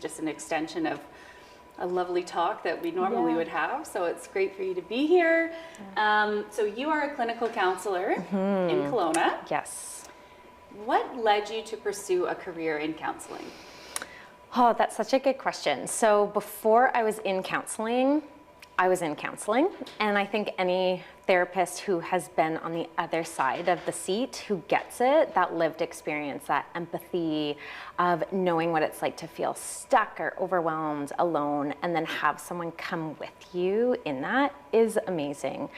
just an extension of a lovely talk that we normally would have. So it's great for you to be here. So you are a clinical counselor in Kelowna. Yes. What led you to pursue a career in counseling? Oh, that's such a good question. So before I was in counseling, I was in counseling. And I think any therapist who has been on the other side of the seat, who gets it, that lived experience, that empathy of knowing what it's like to feel stuck or overwhelmed, alone, and then have someone come with you in that is amazing.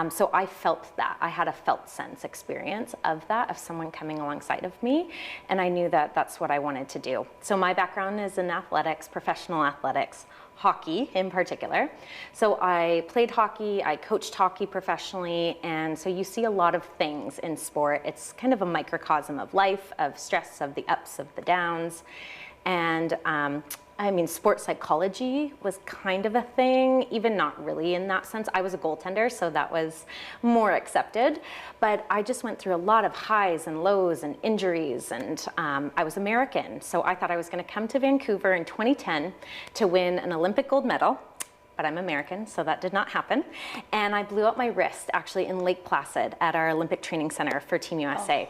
So I felt that. I had a felt sense experience of that, of someone coming alongside of me. And I knew that that's what I wanted to do. So my background is in athletics, professional athletics, hockey in particular. So I played hockey, I coached hockey professionally, and so you see a lot of things in sport. It's kind of a microcosm of life, of stress, of the ups, of the downs. And I mean, sports psychology was kind of a thing, even not really in that sense. I was a goaltender, so that was more accepted. But I just went through a lot of highs and lows and injuries, and I was American. So I thought I was gonna come to Vancouver in 2010 to win an Olympic gold medal. But I'm American, so that did not happen. And I blew up my wrist actually in Lake Placid at our Olympic Training Center for Team USA.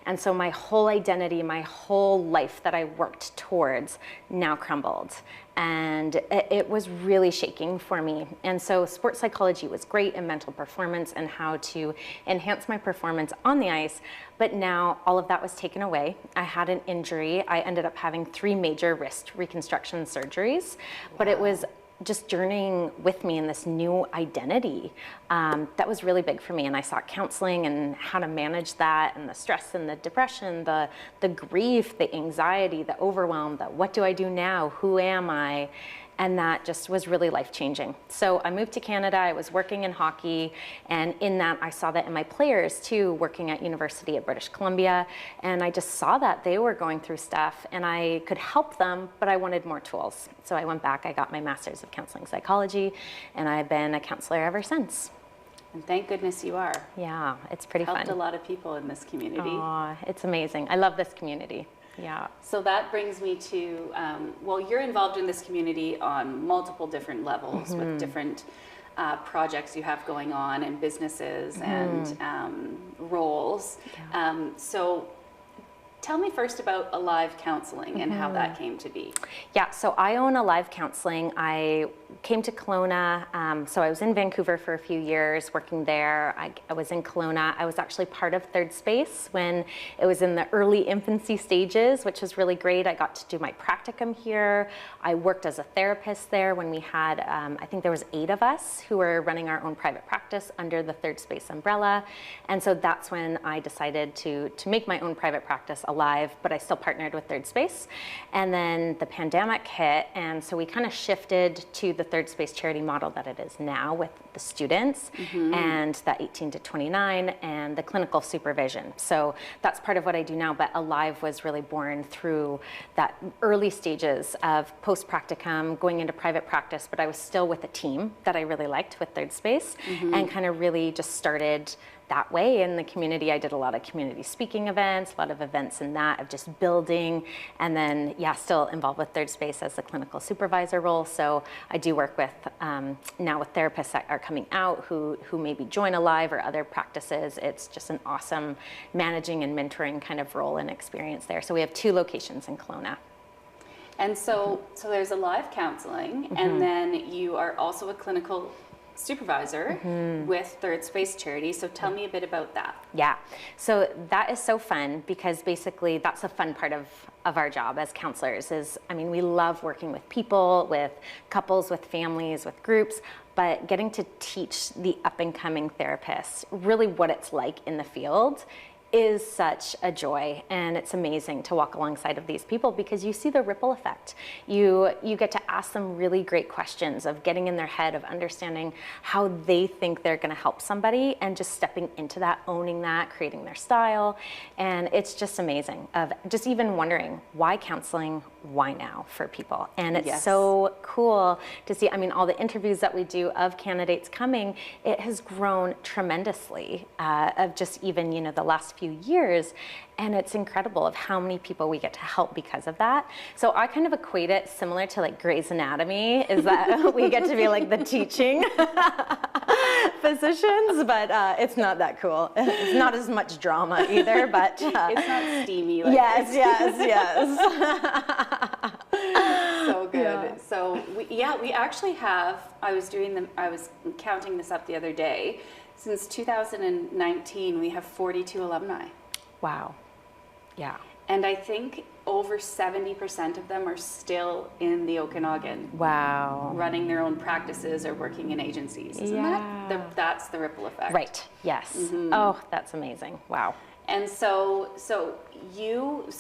And so my whole identity, my whole life that I worked towards now crumbled. And it was really shaking for me. And so sports psychology was great, and mental performance and how to enhance my performance on the ice. But now all of that was taken away. I had an injury. I ended up having 3 major wrist reconstruction surgeries, but it was just journeying with me in this new identity. That was really big for me, and I sought counseling and how to manage that, and the stress and the depression, the grief, the anxiety, the overwhelm, the what do I do now, who am I? And that just was really life-changing. So I moved to Canada, I was working in hockey, and in that I saw that in my players too, working at University of British Columbia, and I just saw that they were going through stuff and I could help them, but I wanted more tools. So I went back, I got my Master's of Counseling Psychology, and I've been a counselor ever since. And thank goodness you are. Yeah, it's pretty fun. Helped a lot of people in this community. Aw, it's amazing. I love this community. Yeah. So that brings me to, well, you're involved in this community on multiple different levels with different projects you have going on, and businesses and roles. Yeah. So tell me first about Alive Counseling and how that came to be. Yeah, so I own Alive Counseling. I came to Kelowna, so I was in Vancouver for a few years working there. I was in Kelowna. I was actually part of Third Space when it was in the early infancy stages, which was really great. I got to do my practicum here. I worked as a therapist there when we had, I think there was 8 of us who were running our own private practice under the Third Space umbrella. And so that's when I decided to make my own private practice Alive, but I still partnered with Third Space. And then the pandemic hit, and so we kind of shifted to the Third Space charity model that it is now with the students and that 18 to 29 and the clinical supervision. So that's part of what I do now, but Alive was really born through that early stages of post-practicum, going into private practice, but I was still with a team that I really liked with Third Space and kind of really just started that way in the community. I did a lot of community speaking events, a lot of events in that of just building, and then still involved with Third Space as the clinical supervisor role. So I do work with now with therapists that are coming out who maybe join Alive or other practices. It's just an awesome managing and mentoring kind of role and experience there. So we have 2 locations in Kelowna. And so there's Alive Counseling, and then you are also a clinical supervisor with Third Space Charity. So tell me a bit about that. Yeah, so that is so fun because basically that's a fun part of our job as counselors is, I mean, we love working with people, with couples, with families, with groups, but getting to teach the up and coming therapists really what it's like in the field is such a joy, and it's amazing to walk alongside of these people because you see the ripple effect. You get to ask them really great questions of getting in their head, of understanding how they think they're gonna help somebody and just stepping into that, owning that, creating their style. And it's just amazing of just even wondering why counseling, why now for people. And it's so cool to see, I mean, all the interviews that we do of candidates coming, it has grown tremendously of just even, you know, the last few few years. And it's incredible of how many people we get to help because of that. So I kind of equate it similar to like Grey's Anatomy, is that we get to be like the teaching physicians, but it's not that cool. It's not as much drama either, but it's not steamy. Like yes. So good. Yeah. So we actually have. I was counting this up the other day. Since 2019, we have 42 alumni. Wow. Yeah. And I think over 70% of them are still in the Okanagan. Wow. Running their own practices or working in agencies. Isn't that's the ripple effect? Right. Yes. Mm-hmm. Oh, that's amazing. Wow. And so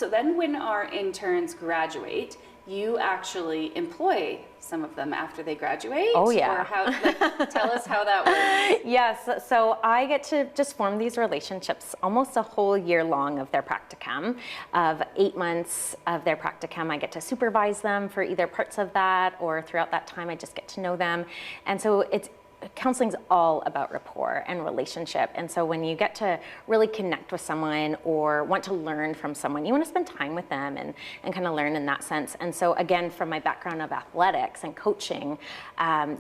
then when our interns graduate, you actually employ some of them after they graduate? Oh, yeah. Or tell us how that works. Yes, so I get to just form these relationships almost a whole year long of their practicum. Of 8 months of their practicum, I get to supervise them for either parts of that, or throughout that time I just get to know them. And so counseling's all about rapport and relationship. And so when you get to really connect with someone or want to learn from someone, you want to spend time with them and kind of learn in that sense. And so again, from my background of athletics and coaching,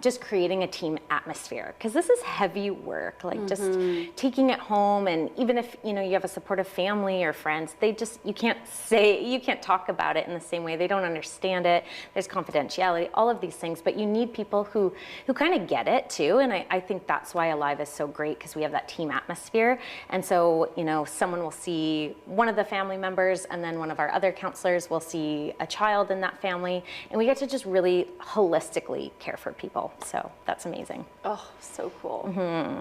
just creating a team atmosphere, because this is heavy work, like just taking it home. And even if, you have a supportive family or friends, you can't talk about it in the same way. They don't understand it. There's confidentiality, all of these things, but you need people who kind of get it too. And I think that's why Alive is so great, because we have that team atmosphere. And so, someone will see one of the family members, and then one of our other counselors will see a child in that family. And we get to just really holistically care for people. So that's amazing. Oh, so cool. Mm-hmm.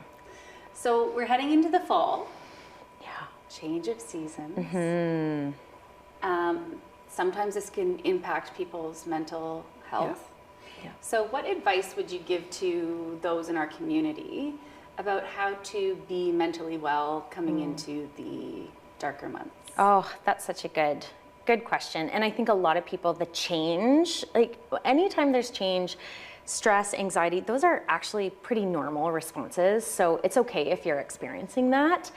So we're heading into the fall. Yeah. Change of seasons. Mm-hmm. Sometimes this can impact people's mental health. Yeah. Yeah. So what advice would you give to those in our community about how to be mentally well coming into the darker months? Oh, that's such a good question. And I think a lot of people, the change, like anytime there's change, stress, anxiety, those are actually pretty normal responses. So it's okay if you're experiencing that.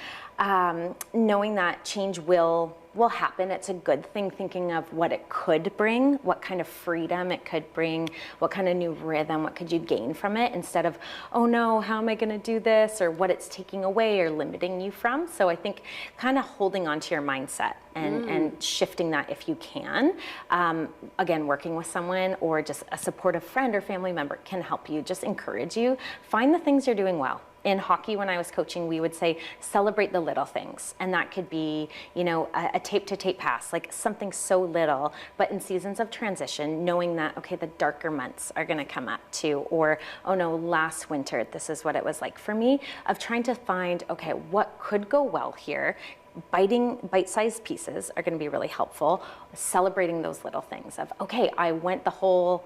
Knowing that change will happen. It's a good thing, thinking of what it could bring, what kind of freedom it could bring, what kind of new rhythm, what could you gain from it, instead of, oh no, how am I going to do this, or what it's taking away or limiting you from. So I think kind of holding on to your mindset and shifting that if you can. Again, working with someone or just a supportive friend or family member can help you, just encourage you. Find the things you're doing well. In hockey, when I was coaching, we would say, celebrate the little things. And that could be, a tape-to-tape pass, like something so little, but in seasons of transition, knowing that, okay, the darker months are gonna come up too, or, oh no, last winter, this is what it was like for me, of trying to find, okay, what could go well here. Bite-sized pieces are gonna be really helpful. Celebrating those little things of, okay, I went the whole,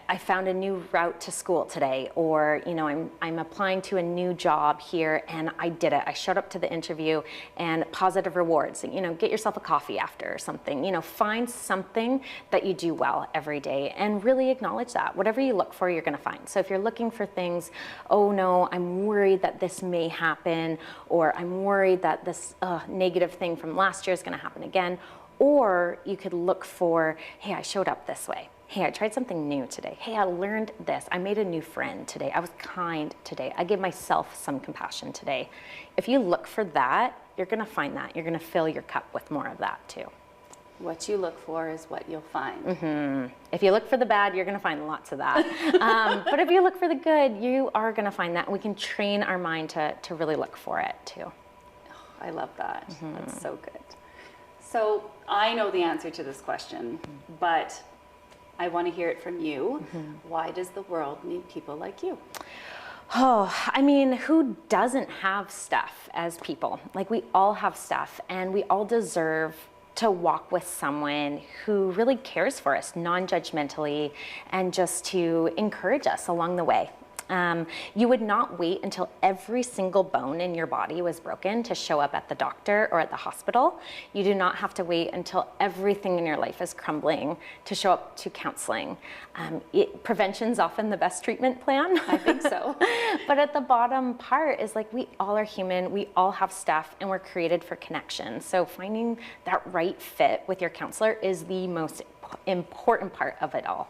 I found a new route to school today, or I'm applying to a new job here and I did it. I showed up to the interview, and positive rewards. Get yourself a coffee after or something. Find something that you do well every day and really acknowledge that. Whatever you look for, you're going to find. So if you're looking for things, oh no, I'm worried that this may happen, or I'm worried that this negative thing from last year is going to happen again. Or you could look for, hey, I showed up this way. Hey, I tried something new today. Hey, I learned this. I made a new friend today. I was kind today. I gave myself some compassion today. If you look for that, you're going to find that. You're going to fill your cup with more of that too. What you look for is what you'll find. Mm-hmm. If you look for the bad, you're going to find lots of that. But if you look for the good, you are going to find that. We can train our mind to really look for it too. Oh, I love that. Mm-hmm. That's so good. So I know the answer to this question, but I want to hear it from you. Mm-hmm. Why does the world need people like you? Oh, I mean, who doesn't have stuff as people? Like, we all have stuff, and we all deserve to walk with someone who really cares for us non-judgmentally and just to encourage us along the way. You would not wait until every single bone in your body was broken to show up at the doctor or at the hospital. You do not have to wait until everything in your life is crumbling to show up to counseling. Prevention's often the best treatment plan. I think so. But at the bottom part is like, we all are human, we all have stuff, and we're created for connection. So finding that right fit with your counselor is the most important part of it all.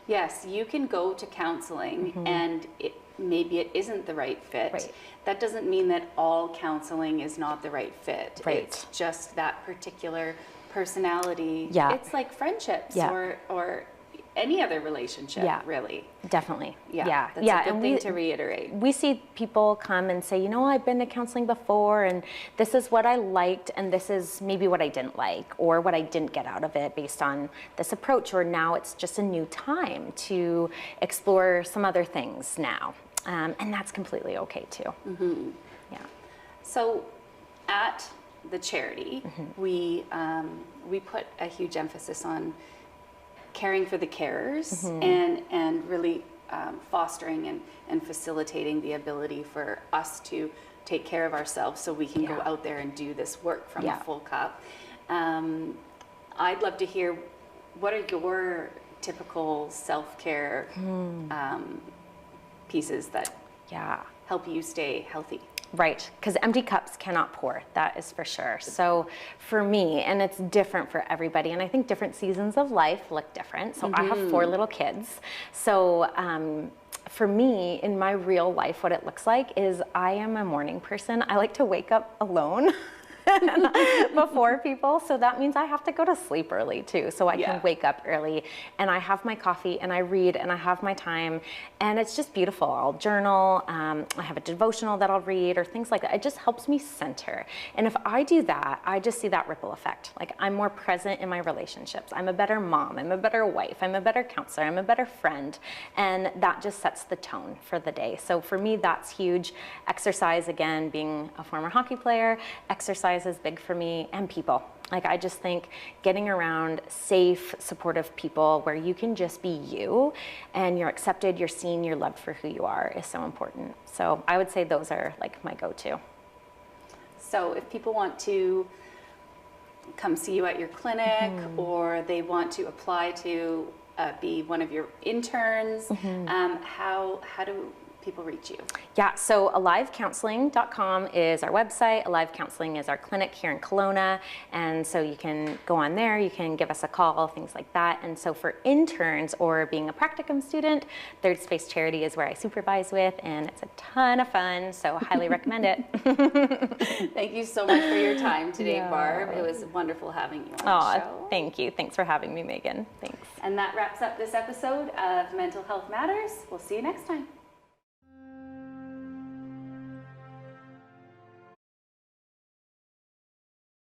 Yes, you can go to counseling and maybe it isn't the right fit. Right. That doesn't mean that all counseling is not the right fit. Right. It's just that particular personality. Yeah. It's like friendships Yeah. or any other relationship, Yeah. really. Definitely. Yeah, that's a good thing to reiterate. We see people come and say, you know, I've been to counseling before, and this is what I liked, and this is maybe what I didn't like, or what I didn't get out of it based on this approach, or now it's just a new time to explore some other things now. And that's completely okay too. Yeah. So at the charity, we put a huge emphasis on caring for the carers and really fostering and facilitating the ability for us to take care of ourselves so we can go out there and do this work from a full cup. I'd love to hear, what are your typical self-care pieces that help you stay healthy? Right, because empty cups cannot pour, that is for sure. So for me, and it's different for everybody, and I think different seasons of life look different. So I have 4 little kids. So for me, in my real life, what it looks like is I am a morning person. I like to wake up alone before people. So that means I have to go to sleep early too. So I can wake up early and I have my coffee and I read and I have my time, and it's just beautiful. I'll journal. I have a devotional that I'll read or things like that. It just helps me center. And if I do that, I just see that ripple effect. Like, I'm more present in my relationships. I'm a better mom. I'm a better wife. I'm a better counselor. I'm a better friend. And that just sets the tone for the day. So for me, that's huge. Exercise, again, being a former hockey player, exercise is big for me, and people. Like, I just think getting around safe, supportive people where you can just be you and you're accepted, you're seen, you're loved for who you are is so important. So I would say those are like my go-to. So if people want to come see you at your clinic or they want to apply to be one of your interns, how do people reach you? Yeah, so alivecounseling.com is our website. Alive Counseling is our clinic here in Kelowna. And so you can go on there, you can give us a call, things like that. And so for interns or being a practicum student, Third Space Charity is where I supervise with, and it's a ton of fun, so highly recommend it. Thank you so much for your time today, Barb. It was wonderful having you on the show. Thank you. Thanks for having me, Megan. Thanks. And that wraps up this episode of Mental Health Matters. We'll see you next time.